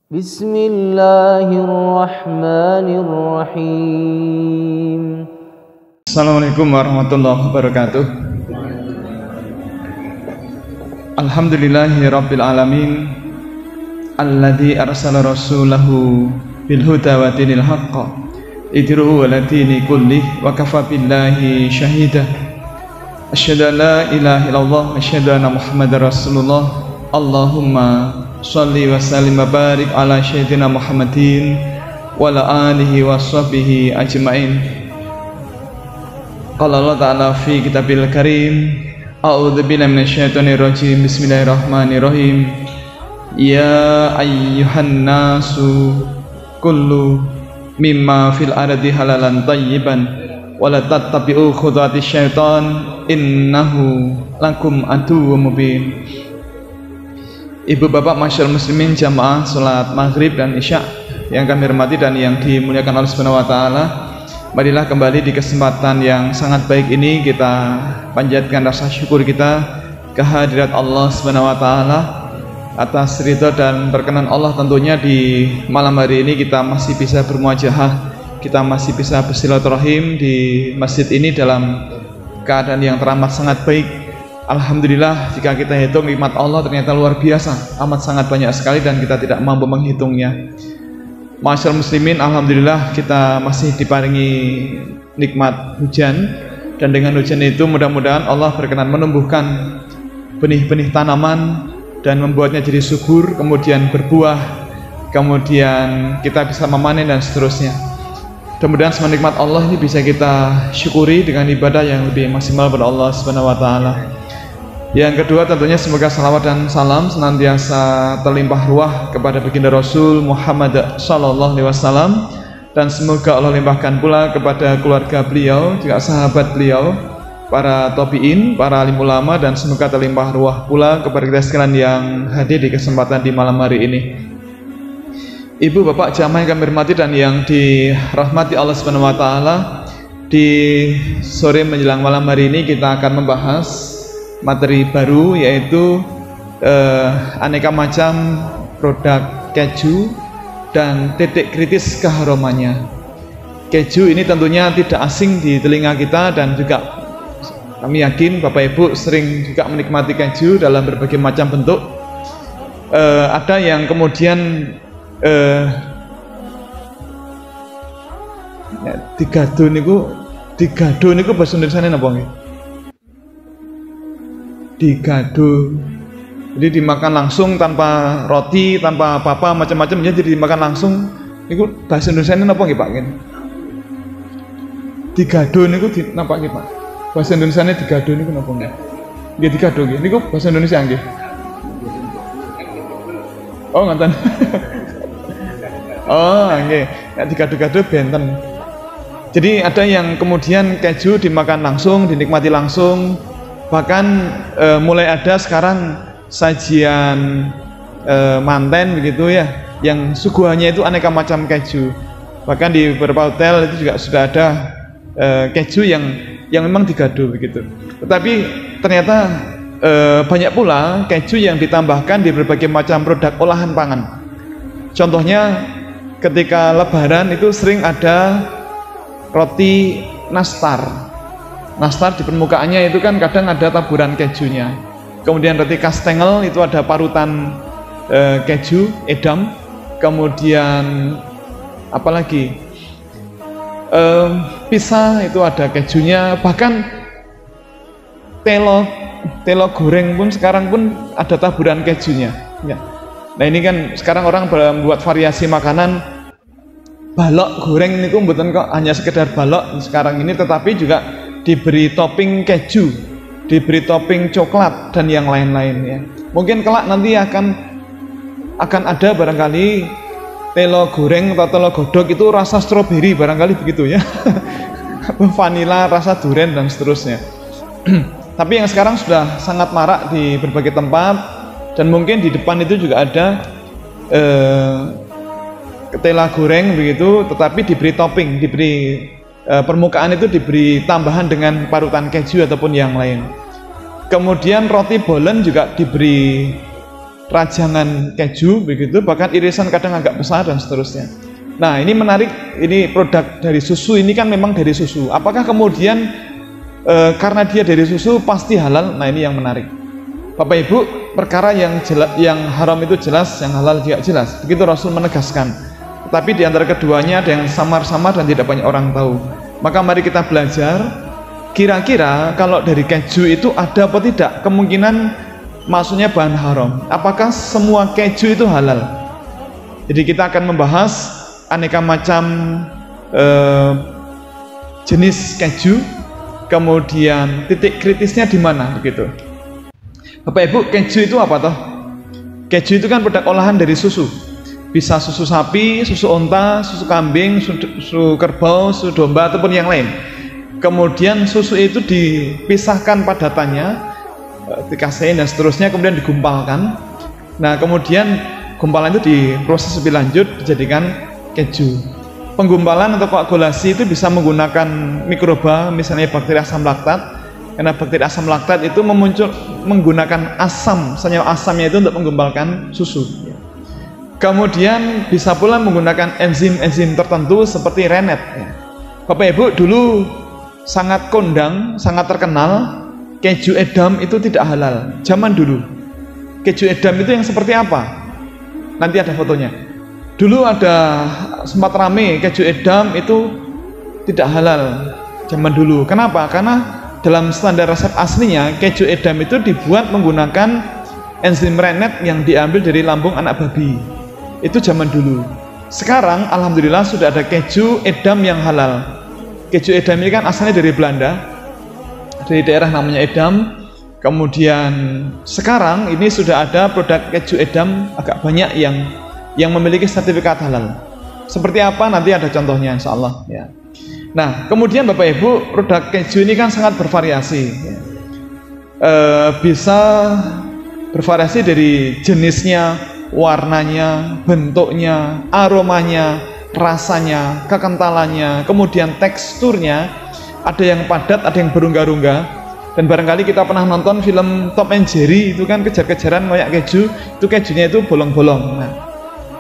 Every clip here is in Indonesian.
Bismillahirrahmanirrahim. Assalamualaikum warahmatullahi wabarakatuh. Alhamdulillahi rabbil alamin, alladzi arsala rasulahu bil huda wa dinil haqq idruhu ala dini kullih wa kafa billahi syahida. Asyhadu an la ilaha illallah wa asyhadu anna muhammadar rasulullah. Allahumma shalli wa sallim wa barik ala sayyidina Muhammadin wa ala alihi wa sahbihi ajmain. Qala Allah ta'ala fi kitabil karim, a'udzu billahi minasyaitonir rajim, bismillahirrahmanirrahim. Ya ayyuhan nasu kullu mimma fil ardi halalan thayyiban wa la tattabi'u khutuwatis syaitan innahu lakum aduwwum mubin. Ibu bapak masyarakat muslimin jamaah salat maghrib dan isya yang kami hormati dan yang dimuliakan Allah Subhanahu wa taala, marilah kembali di kesempatan yang sangat baik ini kita panjatkan rasa syukur kita kehadirat Allah Subhanahu wa taala atas ridha dan berkenan Allah. Tentunya di malam hari ini kita masih bisa bermuajahah, kita masih bisa bersilaturahim di masjid ini dalam keadaan yang teramat sangat baik. Alhamdulillah, jika kita hitung nikmat Allah ternyata luar biasa, amat sangat banyak sekali dan kita tidak mampu menghitungnya. Masyaallah muslimin, alhamdulillah kita masih diparingi nikmat hujan, dan dengan hujan itu mudah-mudahan Allah berkenan menumbuhkan benih-benih tanaman dan membuatnya jadi subur, kemudian berbuah, kemudian kita bisa memanen dan seterusnya. Mudah-mudahan semua nikmat Allah ini bisa kita syukuri dengan ibadah yang lebih maksimal pada Allah Subhanahu wa taala. Yang kedua, tentunya semoga salawat dan salam senantiasa terlimpah ruah kepada baginda Rasul Muhammad sallallahu alaihi wasallam, dan semoga Allah limpahkan pula kepada keluarga beliau, juga sahabat beliau, para tabi'in, para alim ulama, dan semoga terlimpah ruah pula kepada kita sekalian yang hadir di kesempatan di malam hari ini. Ibu bapak jamaah yang kami hormati dan yang dirahmati Allah Subhanahu wa taala, di sore menjelang malam hari ini kita akan membahas materi baru, yaitu aneka macam produk keju dan titik kritis keharumannya. Keju ini tentunya tidak asing di telinga kita, dan juga kami yakin Bapak Ibu sering juga menikmati keju dalam berbagai macam bentuk. Ada yang kemudian digado niku bahasa Indonesia napa nggih? Digado, jadi dimakan langsung tanpa roti, tanpa apa-apa macam-macam, jadi dimakan langsung. Niku bahasa Indonesia ini napa nggih Pak? Digado niku napa nggih Pak? Bahasa Indonesia ini digado niku napa nggih? Nggih digado nggih. Niku bahasa Indonesia nggih. Oh ngoten. Oh nggih. Nek digado-gado benten. Jadi ada yang kemudian keju dimakan langsung, dinikmati langsung. Bahkan mulai ada sekarang sajian manten begitu ya, yang suguhannya itu aneka macam keju. Bahkan di beberapa hotel itu juga sudah ada keju yang memang digado begitu. Tetapi ternyata banyak pula keju yang ditambahkan di berbagai macam produk olahan pangan. Contohnya ketika lebaran itu sering ada roti nastar. Nastar di permukaannya itu kan kadang ada taburan kejunya. Kemudian roti kastengel itu ada parutan keju edam. Kemudian apalagi pizza itu ada kejunya. Bahkan telo goreng pun sekarang pun ada taburan kejunya ya. Nah ini kan sekarang orang membuat variasi makanan. Balok goreng itu bukan kok hanya sekedar balok sekarang ini, tetapi juga diberi topping keju, diberi topping coklat dan yang lain-lain ya. Mungkin kelak nanti akan ada barangkali telo goreng atau telo godok itu rasa stroberi barangkali begitu ya. Vanila, rasa durian dan seterusnya. Tapi yang sekarang sudah sangat marak di berbagai tempat, dan mungkin di depan itu juga ada ketela goreng begitu, tetapi diberi topping, diberi permukaan itu diberi tambahan dengan parutan keju ataupun yang lain. Kemudian roti bolen juga diberi rajangan keju begitu, bahkan irisan kadang agak besar dan seterusnya. Nah, ini menarik, ini produk dari susu ini kan memang dari susu. Apakah kemudian karena dia dari susu pasti halal? Nah, ini yang menarik. Bapak Ibu, perkara yang haram itu jelas, yang halal juga jelas. Begitu Rasul menegaskan. Tetapi di antara keduanya ada yang samar-samar dan tidak banyak orang tahu. Maka mari kita belajar, kira-kira kalau dari keju itu ada apa tidak kemungkinan maksudnya bahan haram. Apakah semua keju itu halal? Jadi kita akan membahas aneka macam jenis keju, kemudian titik kritisnya di mana begitu. Bapak Ibu, keju itu apa toh? Keju itu kan produk olahan dari susu. Bisa susu sapi, susu onta, susu kambing, susu kerbau, susu domba ataupun yang lain. Kemudian susu itu dipisahkan padatannya, dikasein dan seterusnya, kemudian digumpalkan. Nah, kemudian gumpalan itu diproses lebih lanjut dijadikan keju. Penggumpalan atau koagulasi itu bisa menggunakan mikroba, misalnya bakteri asam laktat. Karena bakteri asam laktat itu menggunakan asam, senyawa asamnya itu untuk menggumpalkan susu. Kemudian bisa pula menggunakan enzim-enzim tertentu seperti rennet. Bapak Ibu, dulu sangat kondang, sangat terkenal keju edam itu tidak halal. Zaman dulu keju edam itu yang seperti apa? Nanti ada fotonya. Dulu ada sempat rame keju edam itu tidak halal zaman dulu. Kenapa? Karena dalam standar resep aslinya keju edam itu dibuat menggunakan enzim rennet yang diambil dari lambung anak babi. Itu zaman dulu. Sekarang alhamdulillah sudah ada keju edam yang halal. Keju edam ini kan asalnya dari Belanda, dari daerah namanya Edam. Kemudian sekarang ini sudah ada produk keju edam agak banyak yang memiliki sertifikat halal. Seperti apa nanti ada contohnya insya Allah ya. Nah, kemudian Bapak Ibu, produk keju ini kan sangat bervariasi ya. Bisa bervariasi dari jenisnya, warnanya, bentuknya, aromanya, rasanya, kekentalannya, kemudian teksturnya. Ada yang padat, ada yang berungga-rungga. Dan barangkali kita pernah nonton film Tom and Jerry, itu kan kejar-kejaran kayak keju, itu kejunya itu bolong-bolong.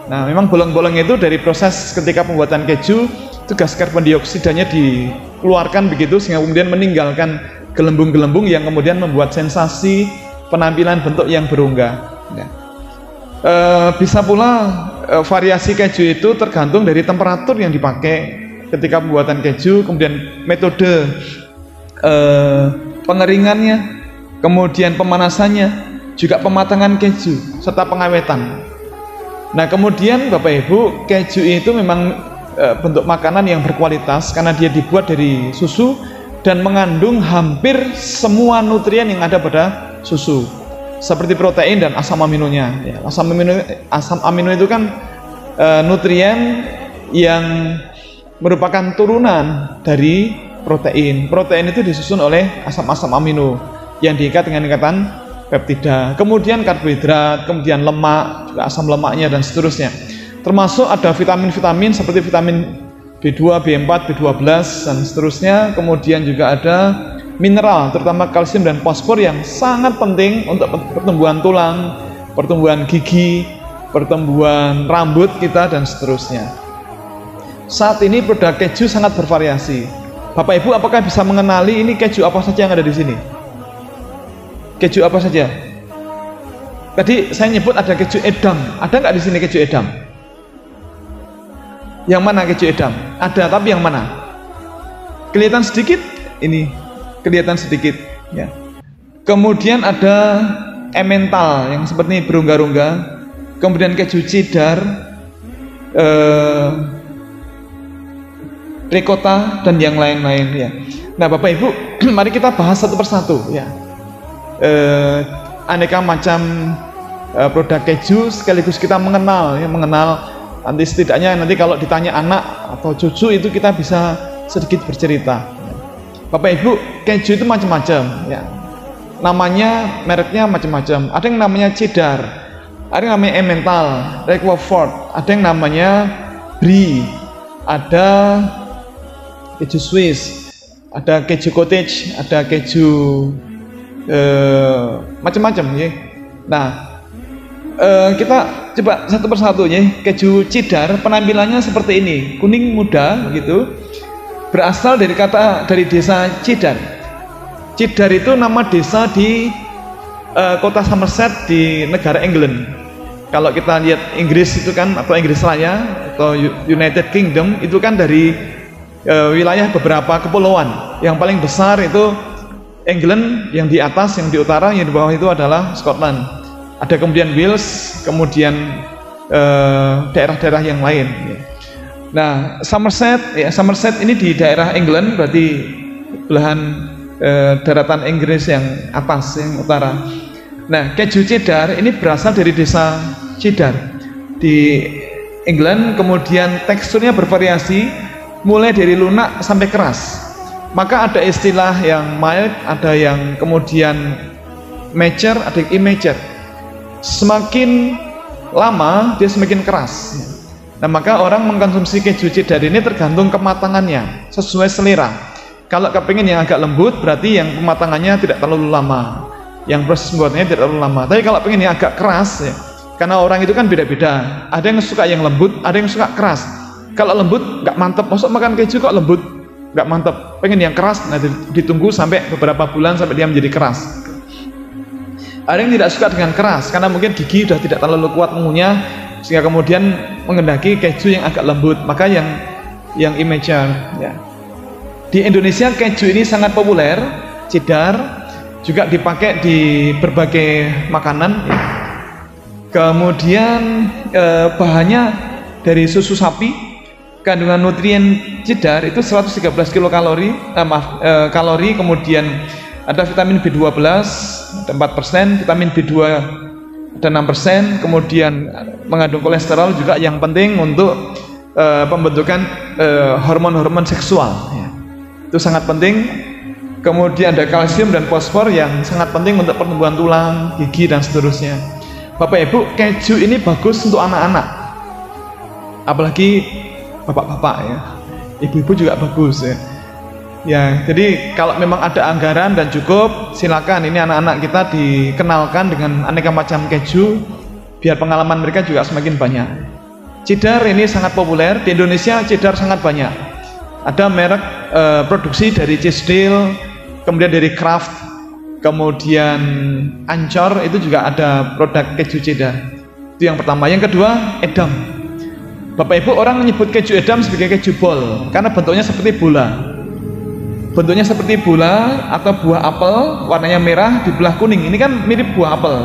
Nah, memang bolong-bolong itu dari proses ketika pembuatan keju, itu gas karbon dioksidanya dikeluarkan begitu sehingga kemudian meninggalkan gelembung-gelembung yang kemudian membuat sensasi penampilan bentuk yang berungga. Ya. Bisa pula variasi keju itu tergantung dari temperatur yang dipakai ketika pembuatan keju, kemudian metode pengeringannya, kemudian pemanasannya, juga pematangan keju serta pengawetan. Nah, kemudian Bapak Ibu, keju itu memang bentuk makanan yang berkualitas karena dia dibuat dari susu dan mengandung hampir semua nutrien yang ada pada susu, seperti protein dan asam aminonya. Ya, asam amino itu kan nutrien yang merupakan turunan dari protein. Protein itu disusun oleh asam-asam amino yang diikat dengan ikatan peptida. Kemudian karbohidrat, kemudian lemak, juga asam lemaknya dan seterusnya. Termasuk ada vitamin-vitamin seperti vitamin B2, B4, B12 dan seterusnya. Kemudian juga ada mineral, terutama kalsium dan fosfor yang sangat penting untuk pertumbuhan tulang, pertumbuhan gigi, pertumbuhan rambut kita dan seterusnya. Saat ini produk keju sangat bervariasi. Bapak Ibu, apakah bisa mengenali ini keju apa saja yang ada di sini? Keju apa saja? Tadi saya nyebut ada keju edam. Ada nggak di sini keju edam? Yang mana keju edam? Ada, tapi yang mana? Kelihatan sedikit? Ini kelihatan sedikit. Ya. Kemudian ada emmental yang seperti berungga-rungga. Kemudian keju cheddar, ricotta dan yang lain-lain. Ya. Nah, Bapak Ibu, mari kita bahas satu persatu. Ya. Aneka macam produk keju sekaligus kita mengenal nanti setidaknya nanti kalau ditanya anak atau cucu itu kita bisa sedikit bercerita. Bapak Ibu, keju itu macam-macam ya. Namanya, mereknya macam-macam. Ada yang namanya cheddar, ada yang namanya emmental, Roquefort, ada yang namanya brie, ada keju Swiss, ada keju cottage, ada keju macam-macam ya. Nah, Kita coba satu persatu ya. Keju cheddar penampilannya seperti ini, kuning muda gitu. Berasal dari desa Cheddar. Cheddar itu nama desa di kota Somerset di negara England. Kalau kita lihat Inggris itu kan, atau Inggris Raya atau United Kingdom itu kan dari wilayah beberapa kepulauan. Yang paling besar itu England, yang di atas, yang di utara, yang di bawah itu adalah Scotland. Ada kemudian Wales, kemudian daerah-daerah yang lain. Nah, Somerset ini di daerah England, berarti belahan daratan Inggris yang atas, yang utara. Nah, keju cheddar ini berasal dari desa Cheddar di England, kemudian teksturnya bervariasi, mulai dari lunak sampai keras. Maka ada istilah yang mild, ada yang kemudian mature, ada yang immature. Semakin lama dia semakin keras. Nah, maka orang mengkonsumsi keju cheddar ini tergantung kematangannya, sesuai selera. Kalau kepingin yang agak lembut, berarti yang kematangannya tidak terlalu lama, yang proses pembuatannya tidak terlalu lama. Tapi kalau pengen yang agak keras, ya, karena orang itu kan beda-beda. Ada yang suka yang lembut, ada yang suka keras. Kalau lembut nggak mantep, masuk makan keju kok lembut, nggak mantep. Pengen yang keras, nah ditunggu sampai beberapa bulan sampai dia menjadi keras. Ada yang tidak suka dengan keras, karena mungkin gigi sudah tidak terlalu kuat mengunyah, sehingga kemudian mengendaki keju yang agak lembut, maka yang immature. Ya. Di Indonesia keju ini sangat populer, cheddar juga dipakai di berbagai makanan. Ya. Kemudian bahannya dari susu sapi, kandungan nutrien cheddar itu 113 kilokalori, kalori, kemudian ada vitamin B12 ada 4%, vitamin B2 ada 6%, kemudian mengandung kolesterol juga yang penting untuk pembentukan hormon-hormon seksual. Ya. Itu sangat penting. Kemudian ada kalsium dan fosfor yang sangat penting untuk pertumbuhan tulang, gigi dan seterusnya. Bapak Ibu, keju ini bagus untuk anak-anak, apalagi bapak-bapak ya, ibu-ibu juga bagus ya. Ya, jadi kalau memang ada anggaran dan cukup, silakan ini anak-anak kita dikenalkan dengan aneka macam keju, biar pengalaman mereka juga semakin banyak. Cheddar ini sangat populer di Indonesia, cheddar sangat banyak. Ada merek produksi dari Chesdale, kemudian dari Kraft, kemudian Ancor, itu juga ada produk keju cheddar. Itu yang pertama. Yang kedua, Edam. Bapak Ibu, orang menyebut keju Edam sebagai keju bol karena bentuknya seperti bola. Bentuknya seperti bola atau buah apel, warnanya merah, dibelah kuning. Ini kan mirip buah apel.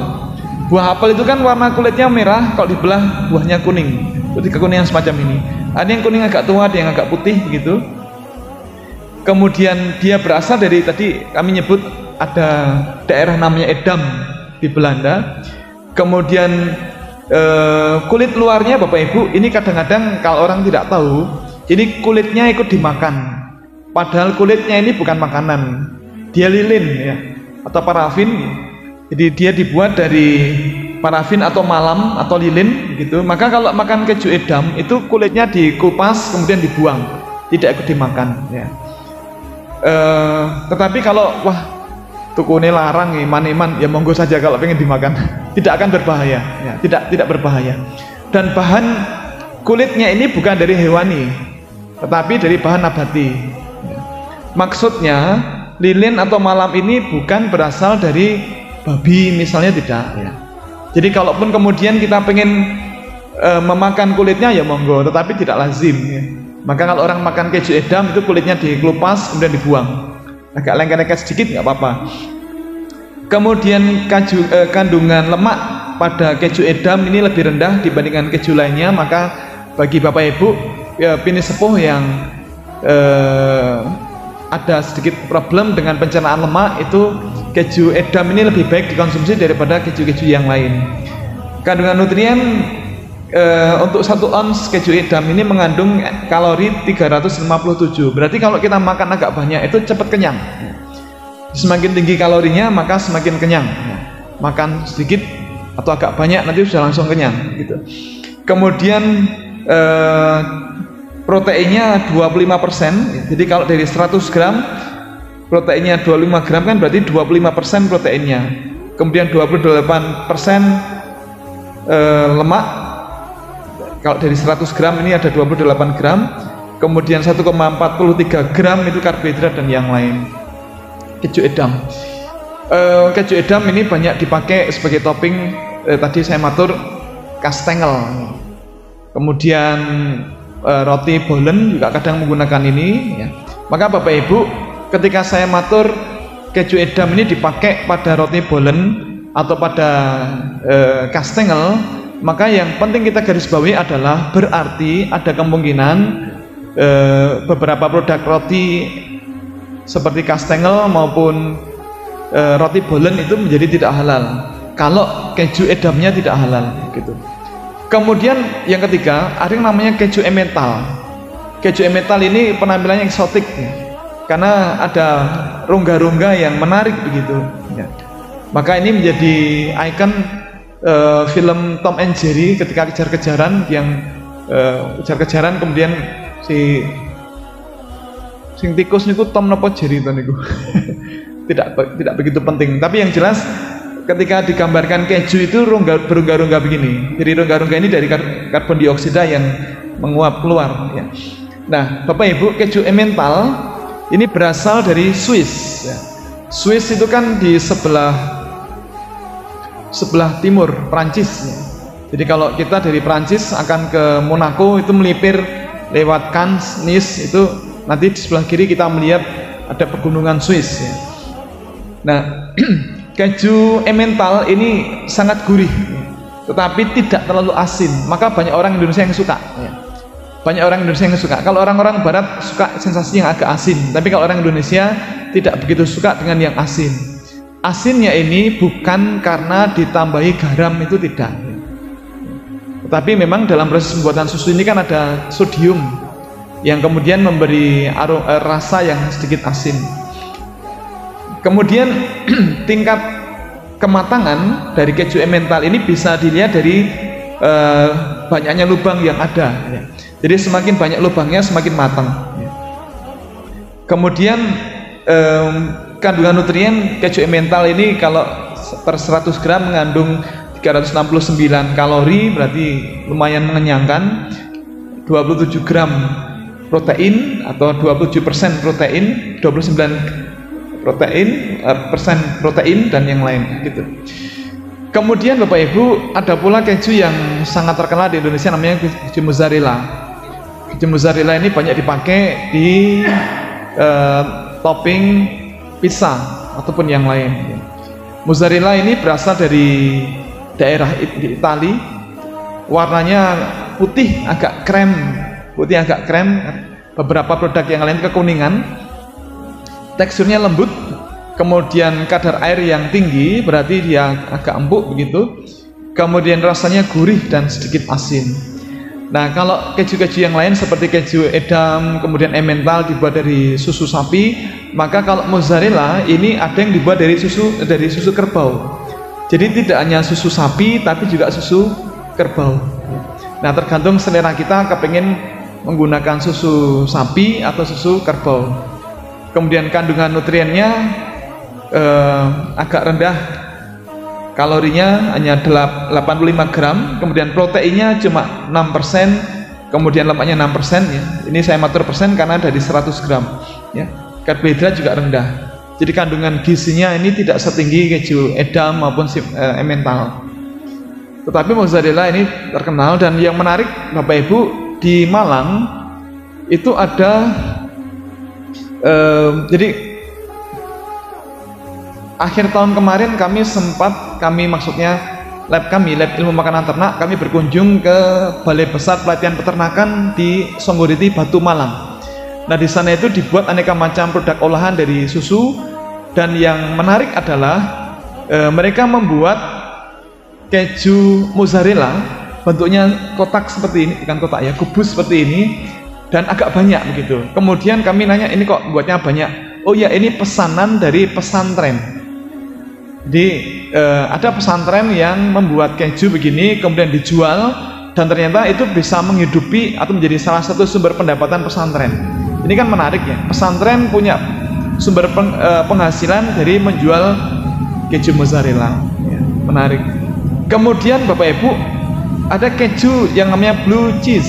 Buah apel itu kan warna kulitnya merah, kalau dibelah buahnya kuning. Itu kekuningan semacam ini. Ada yang kuning agak tua, ada yang agak putih begitu. Kemudian dia berasal dari, tadi kami nyebut ada daerah namanya Edam di Belanda. Kemudian kulit luarnya Bapak Ibu, ini kadang-kadang kalau orang tidak tahu, ini kulitnya ikut dimakan. Padahal kulitnya ini bukan makanan, dia lilin ya, atau parafin. Jadi dia dibuat dari parafin atau malam atau lilin gitu. Maka kalau makan keju Edam itu kulitnya dikupas kemudian dibuang, tidak ikut dimakan ya. Tetapi kalau wah tukune larang iman-iman, ya monggo saja kalau pengen dimakan, tidak akan berbahaya ya, tidak berbahaya. Dan bahan kulitnya ini bukan dari hewani, tetapi dari bahan nabati. Maksudnya lilin atau malam ini bukan berasal dari babi misalnya, tidak ya. Jadi kalaupun kemudian kita pengen memakan kulitnya ya monggo, tetapi tidak lazim ya. Maka kalau orang makan keju Edam itu kulitnya dikelupas kemudian dibuang, agak lengket-lengket sedikit nggak apa-apa. Kemudian kandungan lemak pada keju Edam ini lebih rendah dibandingkan keju lainnya. Maka bagi Bapak Ibu ya, pini sepuh yang ada sedikit problem dengan pencernaan lemak, itu keju Edam ini lebih baik dikonsumsi daripada keju-keju yang lain. Kandungan nutrien untuk 1 ons keju Edam ini mengandung kalori 357. Berarti kalau kita makan agak banyak itu cepat kenyang. Semakin tinggi kalorinya maka semakin kenyang. Makan sedikit atau agak banyak nanti sudah langsung kenyang gitu. Kemudian proteinnya 25%. Jadi kalau dari 100 gram proteinnya 25 gram kan berarti 25% proteinnya. Kemudian 28% lemak. Kalau dari 100 gram ini ada 28 gram, kemudian 1,43 gram itu karbohidrat dan yang lain. Keju edam. Keju edam ini banyak dipakai sebagai topping. Tadi saya matur kastengel. Kemudian roti bolen juga kadang menggunakan ini. Ya. Maka Bapak Ibu, ketika saya matur keju edam ini dipakai pada roti bolen atau pada kastengel, maka yang penting kita garis bawahi adalah berarti ada kemungkinan beberapa produk roti seperti kastengel maupun roti bolen itu menjadi tidak halal kalau keju edamnya tidak halal gitu. Kemudian yang ketiga, ada yang namanya keju emmental. Keju emmental ini penampilannya eksotik ya, karena ada rongga-rongga yang menarik begitu ya. Maka ini menjadi ikon film Tom and Jerry ketika kejar-kejaran, yang kejar-kejaran kemudian sing tikus niku Tom nopo Jerry to niku. tidak begitu penting, tapi yang jelas ketika digambarkan keju itu berongga-rongga begini. Jadi rongga-rongga ini dari karbon dioksida yang menguap keluar ya. Nah, Bapak Ibu, keju emmental ini berasal dari Swiss ya. Swiss itu kan di sebelah timur Prancis ya. Jadi kalau kita dari Prancis akan ke Monaco itu melipir lewat Cannes, Nice, itu nanti di sebelah kiri kita melihat ada pegunungan Swiss ya. Nah, keju emmental ini sangat gurih tetapi tidak terlalu asin, maka banyak orang Indonesia yang suka ya. Banyak orang Indonesia yang suka. Kalau orang-orang barat suka sensasi yang agak asin, tapi kalau orang Indonesia tidak begitu suka dengan yang asin. Asinnya ini bukan karena ditambahi garam, itu tidak, tetapi memang dalam proses pembuatan susu ini kan ada sodium yang kemudian memberi rasa yang sedikit asin. Kemudian tingkat kematangan dari keju emmental ini bisa dilihat dari banyaknya lubang yang ada ya. Jadi semakin banyak lubangnya semakin matang ya. Kemudian kandungan nutrien keju emmental ini kalau per 100 gram mengandung 369 kalori, berarti lumayan mengenyangkan. 27 gram protein atau 27% protein, 29 persen protein dan yang lain gitu. Kemudian Bapak Ibu, ada pula keju yang sangat terkenal di Indonesia, namanya keju mozzarella. Keju mozzarella ini banyak dipakai di topping pizza ataupun yang lain. Mozzarella ini berasal dari daerah Itali, warnanya putih agak krem, beberapa produk yang lain kekuningan, teksturnya lembut, kemudian kadar air yang tinggi, berarti dia agak empuk begitu, kemudian rasanya gurih dan sedikit asin. Nah, kalau keju-keju yang lain seperti keju edam, kemudian emmental dibuat dari susu sapi, maka kalau mozzarella ini ada yang dibuat dari susu kerbau. Jadi tidak hanya susu sapi tapi juga susu kerbau. Nah, tergantung selera kita kepengen menggunakan susu sapi atau susu kerbau. Kemudian kandungan nutriennya agak rendah, kalorinya hanya 85 gram, kemudian proteinnya cuma 6%, kemudian lemaknya 6% ya. Ini saya matur persen karena dari 100 gram ya. Karbohidrat juga rendah. Jadi kandungan gizinya ini tidak setinggi keju edam maupun emmental. Tetapi mozzarella ini terkenal, dan yang menarik Bapak Ibu, di Malang itu ada jadi akhir tahun kemarin maksudnya lab ilmu makanan ternak, kami berkunjung ke Balai Besar Pelatihan Peternakan di Songgoriti, Batu, Malang. Nah, di sana itu dibuat aneka macam produk olahan dari susu, dan yang menarik adalah mereka membuat keju mozzarella bentuknya kotak seperti ini, bukan kotak ya, kubus seperti ini, dan agak banyak begitu. Kemudian kami nanya, ini kok buatnya banyak? Oh ya, ini pesanan dari pesantren. Jadi ada pesantren yang membuat keju begini kemudian dijual, dan ternyata itu bisa menghidupi atau menjadi salah satu sumber pendapatan pesantren. Ini kan menarik ya, pesantren punya sumber penghasilan dari menjual keju mozzarella ya, menarik. Kemudian Bapak Ibu, ada keju yang namanya blue cheese,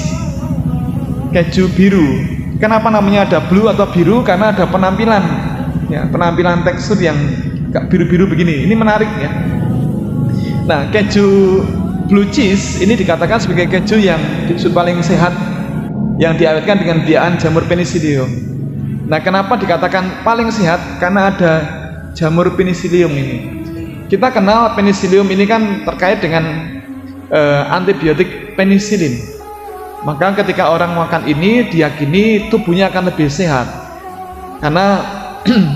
keju biru. Kenapa namanya ada blue atau biru? Karena ada penampilan, ya, penampilan tekstur yang biru-biru begini. Ini menarik ya. Nah, keju blue cheese ini dikatakan sebagai keju yang paling sehat, yang diawetkan dengan biakan jamur penicillium. Nah, kenapa dikatakan paling sehat? Karena ada jamur penicillium ini. Kita kenal penicillium ini kan terkait dengan antibiotik penicillin. Maka ketika orang makan ini diyakini tubuhnya akan lebih sehat, karena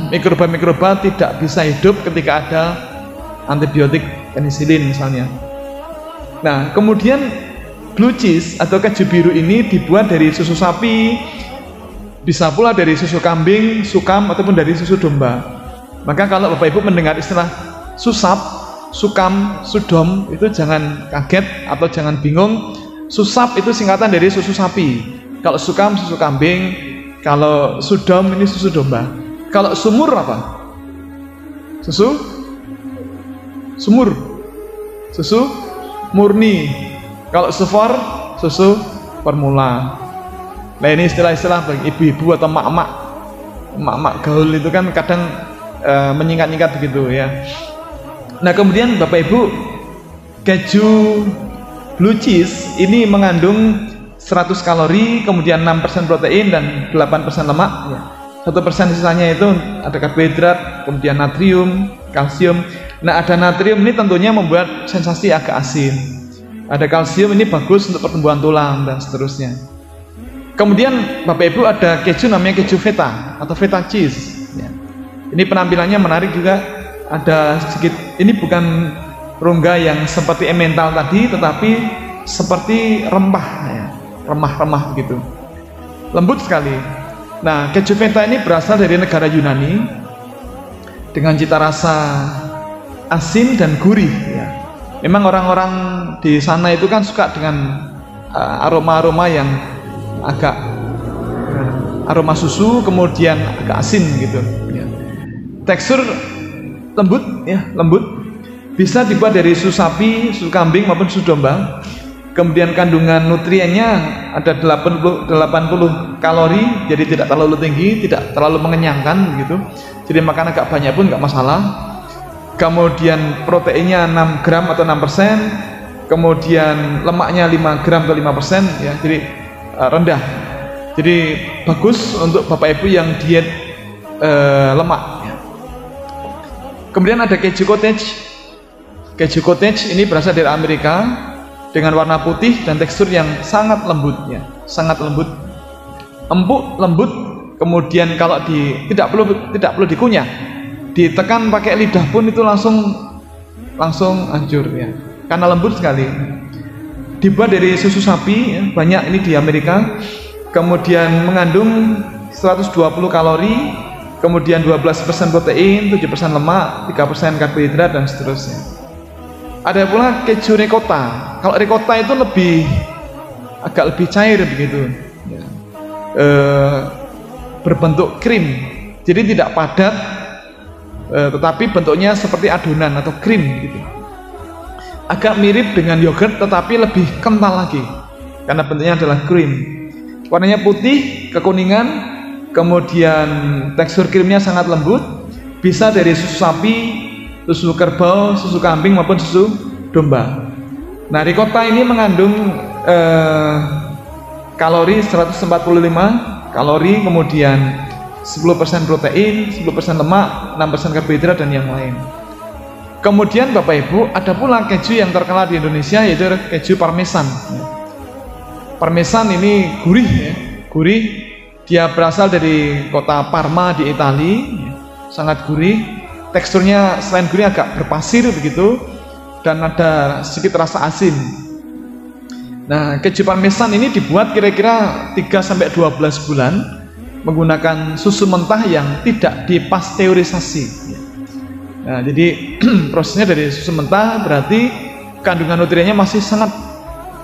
mikroba-mikroba tidak bisa hidup ketika ada antibiotik penicillin misalnya. Nah, kemudian blue cheese atau keju biru ini dibuat dari susu sapi, bisa pula dari susu kambing, sukam, ataupun dari susu domba. Maka kalau Bapak Ibu mendengar istilah susap, sukam, sudom, itu jangan kaget atau jangan bingung. Susap itu singkatan dari susu sapi, kalau sukam susu kambing, kalau sudom ini susu domba. Kalau sumur apa? Susu sumur, susu murni. Kalau sufor, susu formula. Nah, ini istilah-istilah bagi ibu-ibu atau mak-mak gaul itu kan kadang menyingkat-nyingkat begitu ya. Nah, kemudian Bapak Ibu, keju blue cheese ini mengandung 100 kalori, kemudian 6% protein dan 8% lemak ya. 1% sisanya itu ada karbohidrat, kemudian natrium, kalsium. Nah, ada natrium ini tentunya membuat sensasi agak asin. Ada kalsium ini bagus untuk pertumbuhan tulang dan seterusnya. Kemudian Bapak Ibu ada keju namanya keju feta atau feta cheese ya. Ini penampilannya menarik juga. Ada sedikit, ini bukan rongga yang seperti emmental tadi, tetapi seperti rempah ya, remah-remah begitu, lembut sekali. Nah, keju feta ini berasal dari negara Yunani dengan cita rasa asin dan gurih ya. Memang orang-orang di sana itu kan suka dengan aroma-aroma yang agak aroma susu, kemudian agak asin gitu ya. Tekstur lembut ya, lembut. Bisa dibuat dari susu sapi, susu kambing maupun susu domba. Kemudian kandungan nutriennya ada 80 kalori, jadi tidak terlalu tinggi, tidak terlalu mengenyangkan gitu. Jadi makan agak banyak pun nggak masalah. Kemudian proteinnya 6 gram atau 6%, kemudian lemaknya 5 gram atau 5% ya, jadi rendah. Jadi bagus untuk Bapak Ibu yang diet lemak. Kemudian ada keju cottage. Keju cottage ini berasal dari Amerika dengan warna putih dan tekstur yang sangat lembut ya, sangat lembut, empuk, lembut. Kemudian kalau tidak perlu dikunyah, ditekan pakai lidah pun itu langsung hancur ya, karena lembut sekali. Dibuat dari susu sapi ya, banyak ini di Amerika. Kemudian mengandung 120 kalori, kemudian 12% protein, 7% lemak, 3% karbohidrat dan seterusnya. Ada pula keju ricotta. Kalau ricotta itu agak lebih cair begitu ya. Berbentuk krim, jadi tidak padat, tetapi bentuknya seperti adonan atau krim gitu. Agak mirip dengan yogurt tetapi lebih kental lagi karena bentuknya adalah krim. Warnanya putih kekuningan, kemudian tekstur krimnya sangat lembut. Bisa dari susu sapi, susu kerbau, susu kambing maupun susu domba. Nah, ricotta ini mengandung kalori 145 kalori, kemudian 10% protein, 10% lemak, 6% karbohidrat dan yang lain. Kemudian Bapak Ibu, ada pula keju yang terkenal di Indonesia, yaitu keju parmesan. Parmesan ini gurih ya, gurih. Dia berasal dari kota Parma di Italia, sangat gurih. Teksturnya selain gurih agak berpasir begitu, dan ada sedikit rasa asin. Nah, keju parmesan ini dibuat kira-kira 3-12 bulan menggunakan susu mentah yang tidak dipasteurisasi. Nah, jadi prosesnya dari susu mentah berarti kandungan nutriennya masih sangat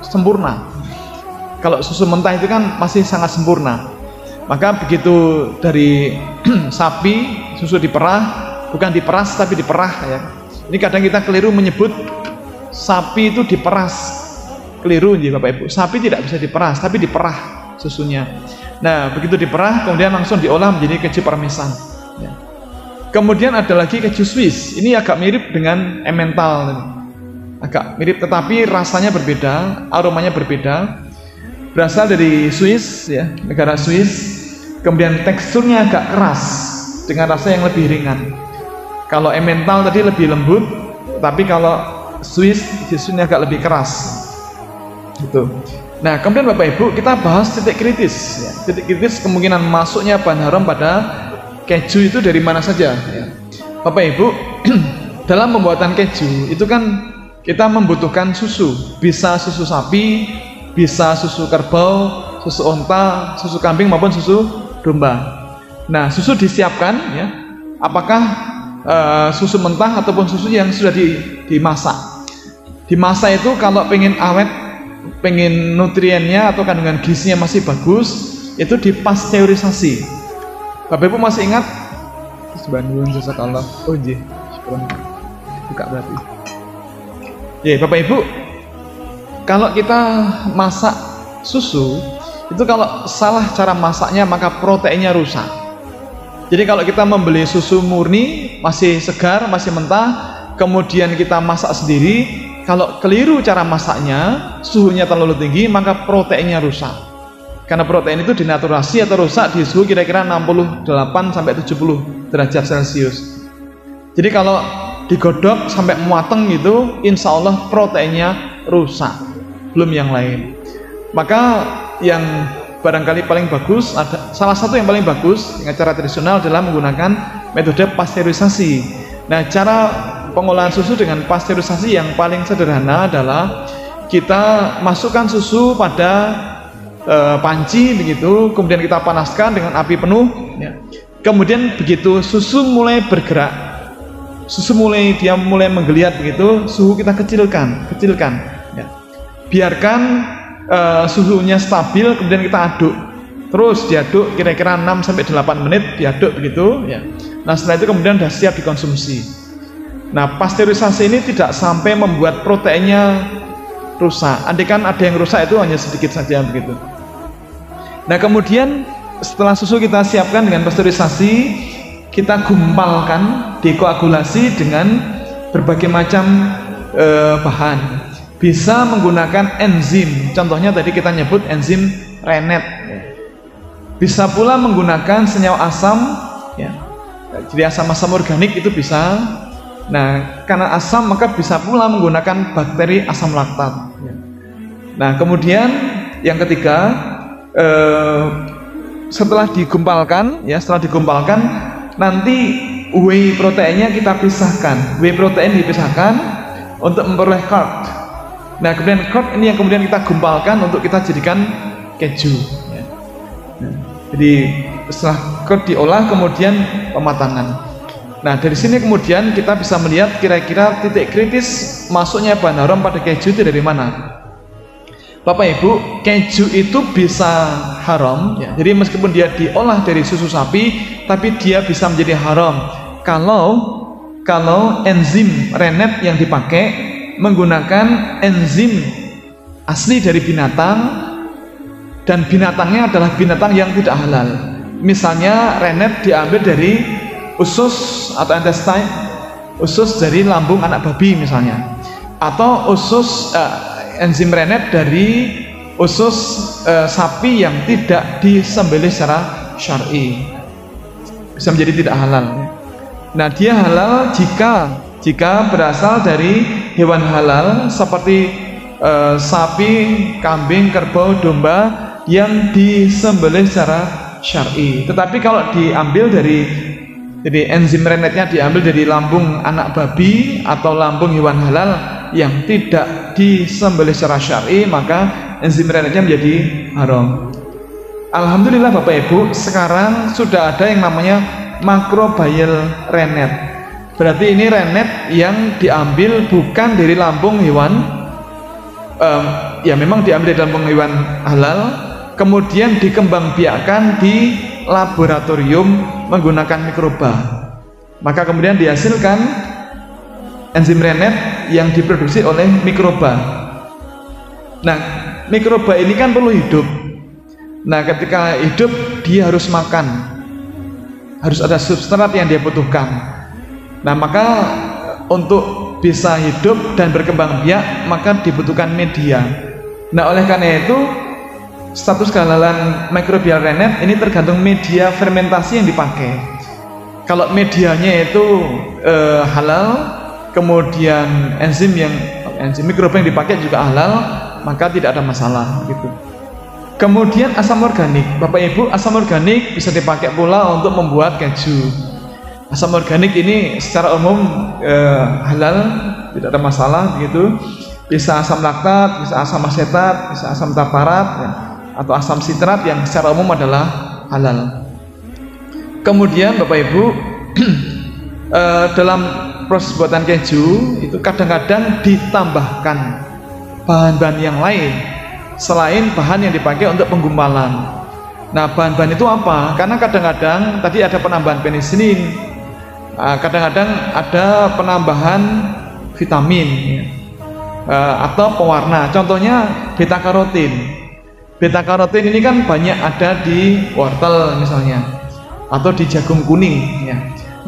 sempurna. Kalau susu mentah itu kan masih sangat sempurna. Maka begitu dari sapi, susu diperah, bukan diperas tapi diperah ya. Ini kadang kita keliru menyebut sapi itu diperas. keliru nih Bapak Ibu. Sapi tidak bisa diperas, tapi diperah susunya. Nah, begitu diperah kemudian langsung diolah menjadi keju parmesan. Ya. Kemudian ada lagi keju Swiss. Ini agak mirip dengan Emmental. Agak mirip tetapi rasanya berbeda, aromanya berbeda. Berasal dari Swiss ya, negara Swiss. Kemudian teksturnya agak keras dengan rasa yang lebih ringan. Kalau Emmental tadi lebih lembut, tapi kalau Swiss susunya agak lebih keras. Gitu. Nah, kemudian Bapak Ibu kita bahas titik kritis. Ya. Titik kritis kemungkinan masuknya bahan haram pada keju itu dari mana saja. Ya. Bapak Ibu, dalam pembuatan keju itu kan kita membutuhkan susu. Bisa susu sapi, bisa susu kerbau, susu onta, susu kambing maupun susu domba. Nah, susu disiapkan ya. Apakah susu mentah ataupun susu yang sudah dimasak? Dimasak itu kalau pengen awet, pengen nutriennya atau kandungan gizinya masih bagus, itu dipasteurisasi. Bapak Ibu masih ingat? Subhanallah jazakallah. Oh nggih. Buka berarti. Ya, Bapak Ibu, kalau kita masak susu itu kalau salah cara masaknya maka proteinnya rusak. Jadi kalau kita membeli susu murni masih segar, masih mentah, kemudian kita masak sendiri, kalau keliru cara masaknya, suhunya terlalu tinggi maka proteinnya rusak. Karena protein itu dinaturasi atau rusak di suhu kira-kira 68-70 derajat Celcius. Jadi kalau digodok sampai muateng gitu, insya Allah proteinnya rusak, belum yang lain. Maka yang barangkali paling bagus, salah satu yang paling bagus dengan cara tradisional adalah menggunakan metode pasteurisasi. Nah, cara pengolahan susu dengan pasteurisasi yang paling sederhana adalah kita masukkan susu pada panci begitu, kemudian kita panaskan dengan api penuh ya. Kemudian begitu susu mulai bergerak, susu mulai menggeliat begitu, suhu kita kecilkan ya. Biarkan suhunya stabil, kemudian kita aduk terus, diaduk kira-kira 6-8 menit, diaduk begitu ya. Nah, setelah itu kemudian sudah siap dikonsumsi. Nah, pasteurisasi ini tidak sampai membuat proteinnya rusak. Andai kan ada yang rusak itu hanya sedikit saja begitu. Nah, kemudian setelah susu kita siapkan dengan pasteurisasi, kita gumpalkan, dikoagulasi dengan berbagai macam bahan. Bisa menggunakan enzim, contohnya tadi kita nyebut enzim Rennet. Bisa pula menggunakan senyawa asam, ya. Jadi asam-asam organik itu bisa. Nah, karena asam maka bisa pula menggunakan bakteri asam laktat. Nah, kemudian yang ketiga, setelah digumpalkan, nanti whey proteinnya kita pisahkan. Whey protein dipisahkan untuk memperoleh curd. Nah, kemudian curd ini yang kemudian kita gumpalkan untuk kita jadikan keju. Ya. Nah, jadi setelah curd diolah kemudian pematangan. Nah, dari sini kemudian kita bisa melihat kira-kira titik kritis masuknya bahan haram pada keju itu dari mana. Bapak Ibu, keju itu bisa haram. Ya. Jadi meskipun dia diolah dari susu sapi, tapi dia bisa menjadi haram kalau enzim Rennet yang dipakai menggunakan enzim asli dari binatang dan binatangnya adalah binatang yang tidak halal. Misalnya Rennet diambil dari usus atau intestine, usus dari lambung anak babi misalnya, atau usus enzim Rennet dari usus sapi yang tidak disembelih secara syar'i, bisa menjadi tidak halal. Nah, dia halal jika berasal dari hewan halal seperti sapi, kambing, kerbau, domba yang disembelih secara syar'i. Tetapi kalau diambil jadi enzim Rennetnya diambil dari lambung anak babi atau lambung hewan halal yang tidak disembelih secara syar'i, maka enzim Rennetnya menjadi haram. Alhamdulillah Bapak Ibu, sekarang sudah ada yang namanya microbial Rennet. Berarti ini Rennet yang diambil bukan dari lambung hewan, ya memang diambil dari lambung hewan halal, kemudian dikembangbiakkan di laboratorium menggunakan mikroba. Maka kemudian dihasilkan enzim Rennet yang diproduksi oleh mikroba. Nah, mikroba ini kan perlu hidup. Nah, ketika hidup dia harus makan, harus ada substrat yang dia butuhkan. Nah, maka untuk bisa hidup dan berkembang biak maka dibutuhkan media. Nah, oleh karena itu status kehalalan microbial rennet ini tergantung media fermentasi yang dipakai. Kalau medianya itu halal, kemudian enzim mikroba yang dipakai juga halal, maka tidak ada masalah gitu. Kemudian asam organik, Bapak Ibu, asam organik bisa dipakai pula untuk membuat keju. Asam organik ini secara umum halal, tidak ada masalah gitu. Bisa asam laktat, bisa asam asetat, bisa asam tartarat ya, atau asam sitrat yang secara umum adalah halal. Kemudian Bapak Ibu dalam proses buatan keju itu kadang-kadang ditambahkan bahan-bahan yang lain selain bahan yang dipakai untuk penggumpalan. Nah, bahan-bahan itu apa? Karena kadang-kadang tadi ada penambahan penisilin, kadang-kadang ada penambahan vitamin ya, atau pewarna. Contohnya beta karotin. Beta karotin ini kan banyak ada di wortel misalnya, atau di jagung kuning ya.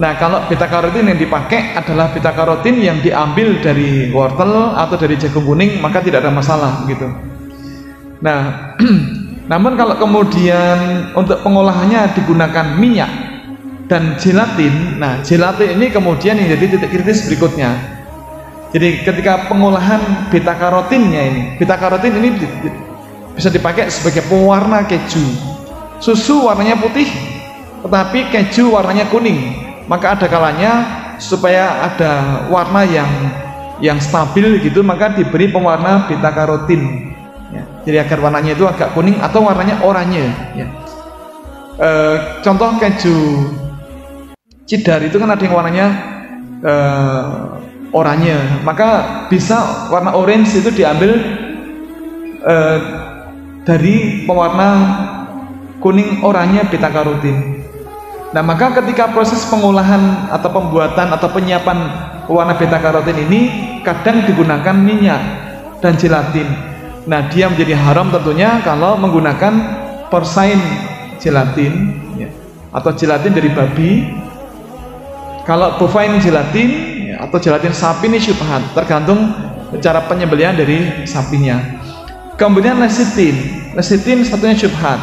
Nah, kalau beta karotin yang dipakai adalah beta karotin yang diambil dari wortel atau dari jagung kuning, maka tidak ada masalah gitu. Nah, namun kalau kemudian untuk pengolahannya digunakan minyak dan gelatin, nah gelatin ini kemudian yang jadi titik kritis berikutnya. Jadi ketika pengolahan beta karotinnya ini, beta karotin ini bisa dipakai sebagai pewarna keju. Susu warnanya putih, tetapi keju warnanya kuning. Maka ada kalanya supaya ada warna yang stabil gitu, maka diberi pewarna beta karotin. Ya, jadi agar warnanya itu agak kuning atau warnanya oranye. Ya. Contoh keju Cidar itu kan ada yang warnanya oranye, maka bisa warna orange itu diambil dari pewarna kuning oranye beta karotin. Nah, maka ketika proses pengolahan atau pembuatan atau penyiapan pewarna beta karotin ini kadang digunakan minyak dan gelatin. Nah, dia menjadi haram tentunya kalau menggunakan porcine gelatin ya, atau gelatin dari babi. Kalau bovine gelatin ya, atau gelatin sapi ini syubhat, tergantung cara penyembelihan dari sapinya. Kemudian lecithin satunya syubhat.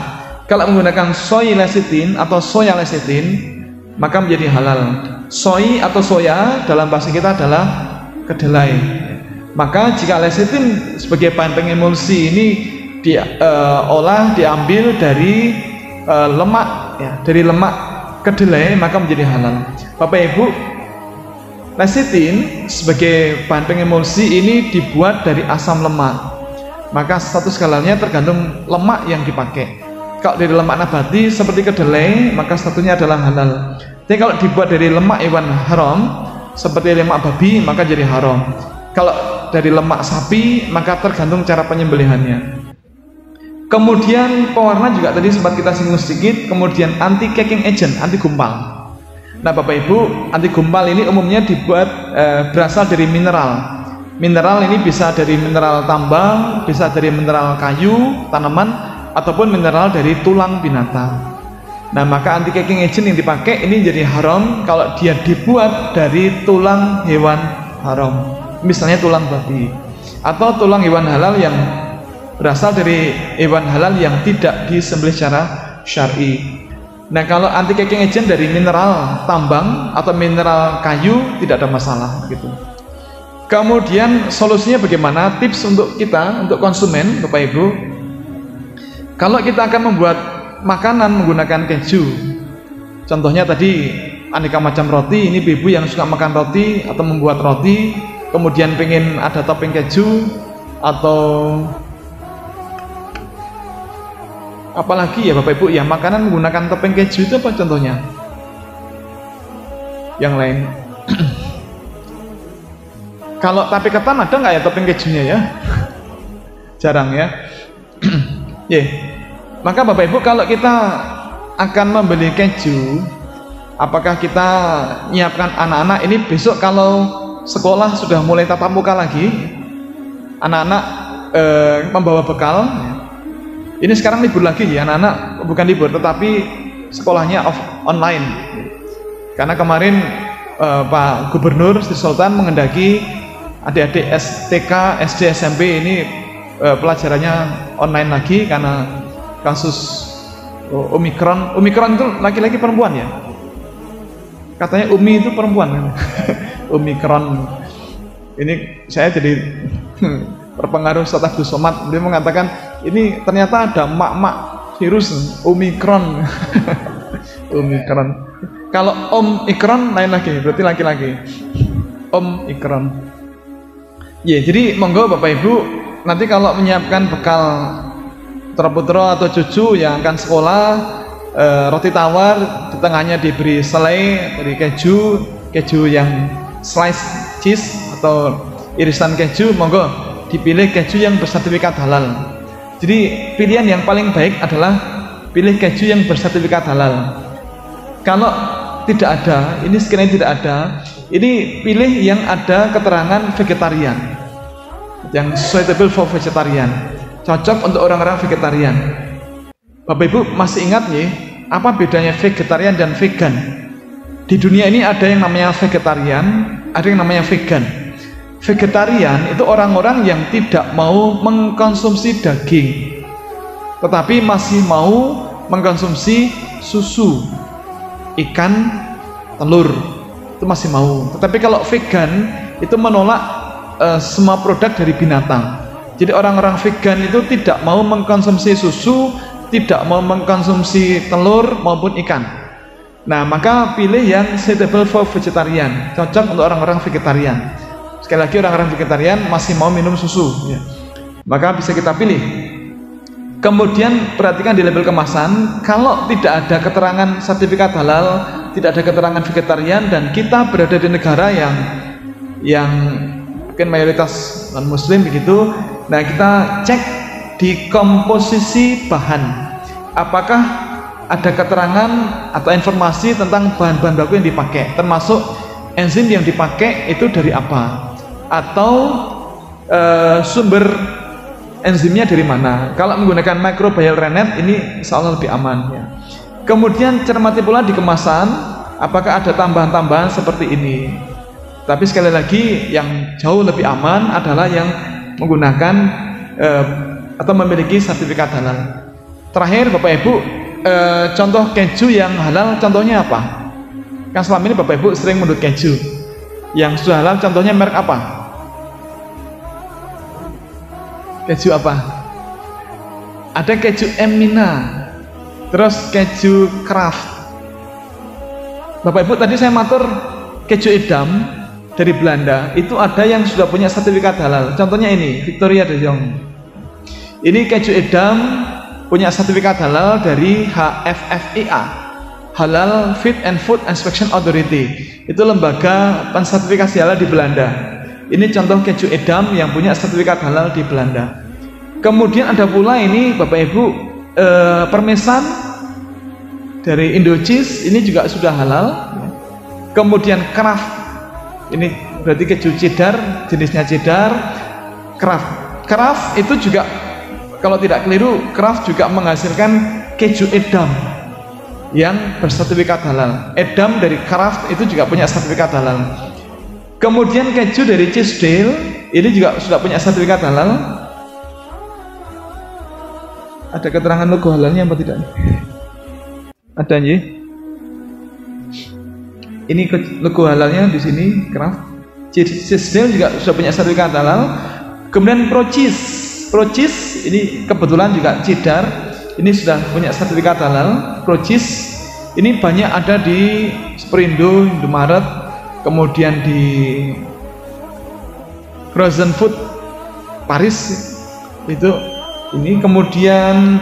Kalau menggunakan soy lecithin atau soya lecithin maka menjadi halal. Soy atau soya dalam bahasa kita adalah kedelai. Maka jika lecithin sebagai bahan pengemulsi ini diambil dari lemak ya, dari lemak kedelai, maka menjadi halal. Bapak Ibu, lecithin sebagai bahan pengemulsi ini dibuat dari asam lemak. Maka status halalnya tergantung lemak yang dipakai. Kalau dari lemak nabati seperti kedelai, maka statusnya adalah halal. Tapi kalau dibuat dari lemak hewan haram seperti lemak babi, maka jadi haram. Kalau dari lemak sapi, maka tergantung cara penyembelihannya. Kemudian pewarna juga tadi sempat kita singgung sedikit. Kemudian anti caking agent, anti gumpal. Nah, Bapak Ibu, anti gumpal ini umumnya dibuat berasal dari mineral. Mineral ini bisa dari mineral tambang, bisa dari mineral kayu, tanaman, ataupun mineral dari tulang binatang. Nah, maka anti caking agent yang dipakai ini jadi haram kalau dia dibuat dari tulang hewan haram. Misalnya tulang babi atau tulang hewan halal yang berasal dari hewan halal yang tidak disembelih secara syar'i. Nah, kalau anti caking agent dari mineral tambang atau mineral kayu tidak ada masalah gitu. Kemudian solusinya bagaimana? Tips untuk kita, untuk konsumen, Bapak Ibu, kalau kita akan membuat makanan menggunakan keju, contohnya tadi aneka macam roti, ini ibu yang suka makan roti atau membuat roti, kemudian pengen ada topping keju atau apalagi ya Bapak Ibu ya, makanan menggunakan topping keju itu apa contohnya? Yang lain kalau tape ketan ada nggak ya topping kejunya ya? Jarang ya. Yeah. Maka Bapak Ibu, kalau kita akan membeli keju, apakah kita nyiapkan anak-anak ini besok kalau sekolah sudah mulai tatap muka lagi, anak-anak membawa bekal. Ini sekarang libur lagi ya, anak-anak bukan libur tetapi sekolahnya online. Karena kemarin Pak Gubernur Sri Sultan menghendaki adik-adik STK, SD, SMP ini pelajarannya online lagi karena kasus Omikron. Omikron itu laki-laki perempuan ya? Katanya Umi itu perempuan kan? Omikron. Ini saya jadi terpengaruh Ustaz Abdul Somad. Dia mengatakan ini ternyata ada mak-mak virus Omikron. Omikron. Kalau Omikron lain lagi, berarti laki-laki. Omikron. Ya, jadi monggo Bapak Ibu, nanti kalau menyiapkan bekal putra-putra atau cucu yang akan sekolah, roti tawar di tengahnya diberi selai dari keju yang slice cheese atau irisan keju, monggo dipilih keju yang bersertifikat halal. Jadi pilihan yang paling baik adalah pilih keju yang bersertifikat halal. Kalau tidak ada, ini sekiranya tidak ada, ini pilih yang ada keterangan vegetarian, yang suitable for vegetarian, cocok untuk orang-orang vegetarian. Bapak Ibu masih ingat nih, apa bedanya vegetarian dan vegan? Di dunia ini ada yang namanya vegetarian, ada yang namanya vegan. Vegetarian itu orang-orang yang tidak mau mengkonsumsi daging, tetapi masih mau mengkonsumsi susu, ikan, telur, itu masih mau. Tetapi kalau vegan itu menolak semua produk dari binatang. Jadi orang-orang vegan itu tidak mau mengkonsumsi susu, tidak mau mengkonsumsi telur maupun ikan. Nah, maka pilih yang suitable for vegetarian, cocok untuk orang-orang vegetarian. Sekali lagi, orang-orang vegetarian masih mau minum susu ya. Maka bisa kita pilih. Kemudian perhatikan di label kemasan, kalau tidak ada keterangan sertifikat halal, tidak ada keterangan vegetarian, dan kita berada di negara yang mungkin mayoritas non muslim begitu, nah kita cek di komposisi bahan, apakah ada keterangan atau informasi tentang bahan-bahan baku yang dipakai, termasuk enzim yang dipakai itu dari apa, atau sumber enzimnya dari mana. Kalau menggunakan microbial rennet ini insya Allah lebih aman ya. Kemudian cermati pula di kemasan, apakah ada tambahan-tambahan seperti ini. Tapi sekali lagi, yang jauh lebih aman adalah yang menggunakan atau memiliki sertifikat halal. Terakhir Bapak Ibu, contoh keju yang halal contohnya apa? Kan selama ini Bapak Ibu sering menurut keju yang sudah halal, contohnya merek apa? Keju apa? Ada keju Emina, terus keju Kraft. Bapak Ibu, tadi saya matur keju Edam dari Belanda, itu ada yang sudah punya sertifikat halal. Contohnya ini, Victoria de Jong. Ini keju Edam punya sertifikat halal dari HFFIA, Halal Feed and Food Inspection Authority. Itu lembaga pensertifikasi halal di Belanda. Ini contoh keju Edam yang punya sertifikat halal di Belanda. Kemudian ada pula ini Bapak Ibu, permesan dari Indocheese, ini juga sudah halal. Kemudian Kraft, ini berarti keju cheddar, jenisnya cheddar. Kraft itu juga, kalau tidak keliru, Kraft juga menghasilkan keju Edam yang bersertifikat halal. Edam dari Kraft itu juga punya sertifikat halal. Kemudian keju dari Cheesedale ini juga sudah punya sertifikat halal. Ada keterangan logo halalnya apa tidak? Ada ya. Ini logo halalnya di sini, Kraft. Cheesedale juga sudah punya sertifikat halal. Kemudian Pro Cheese ini kebetulan juga cheddar. Ini sudah punya sertifikat halal. Pro Cheese ini banyak ada di Superindo, Indomaret, kemudian di Frozen Food Paris itu ini, kemudian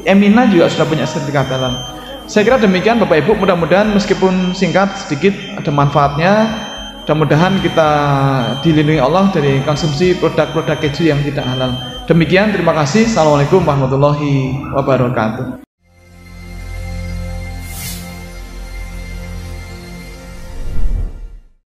Emina juga sudah punya sertifikat halal. Saya kira demikian Bapak Ibu, mudah-mudahan meskipun singkat sedikit ada manfaatnya. Mudah-mudahan kita dilindungi Allah dari konsumsi produk-produk keju yang tidak halal. Demikian, terima kasih. Assalamualaikum warahmatullahi wabarakatuh.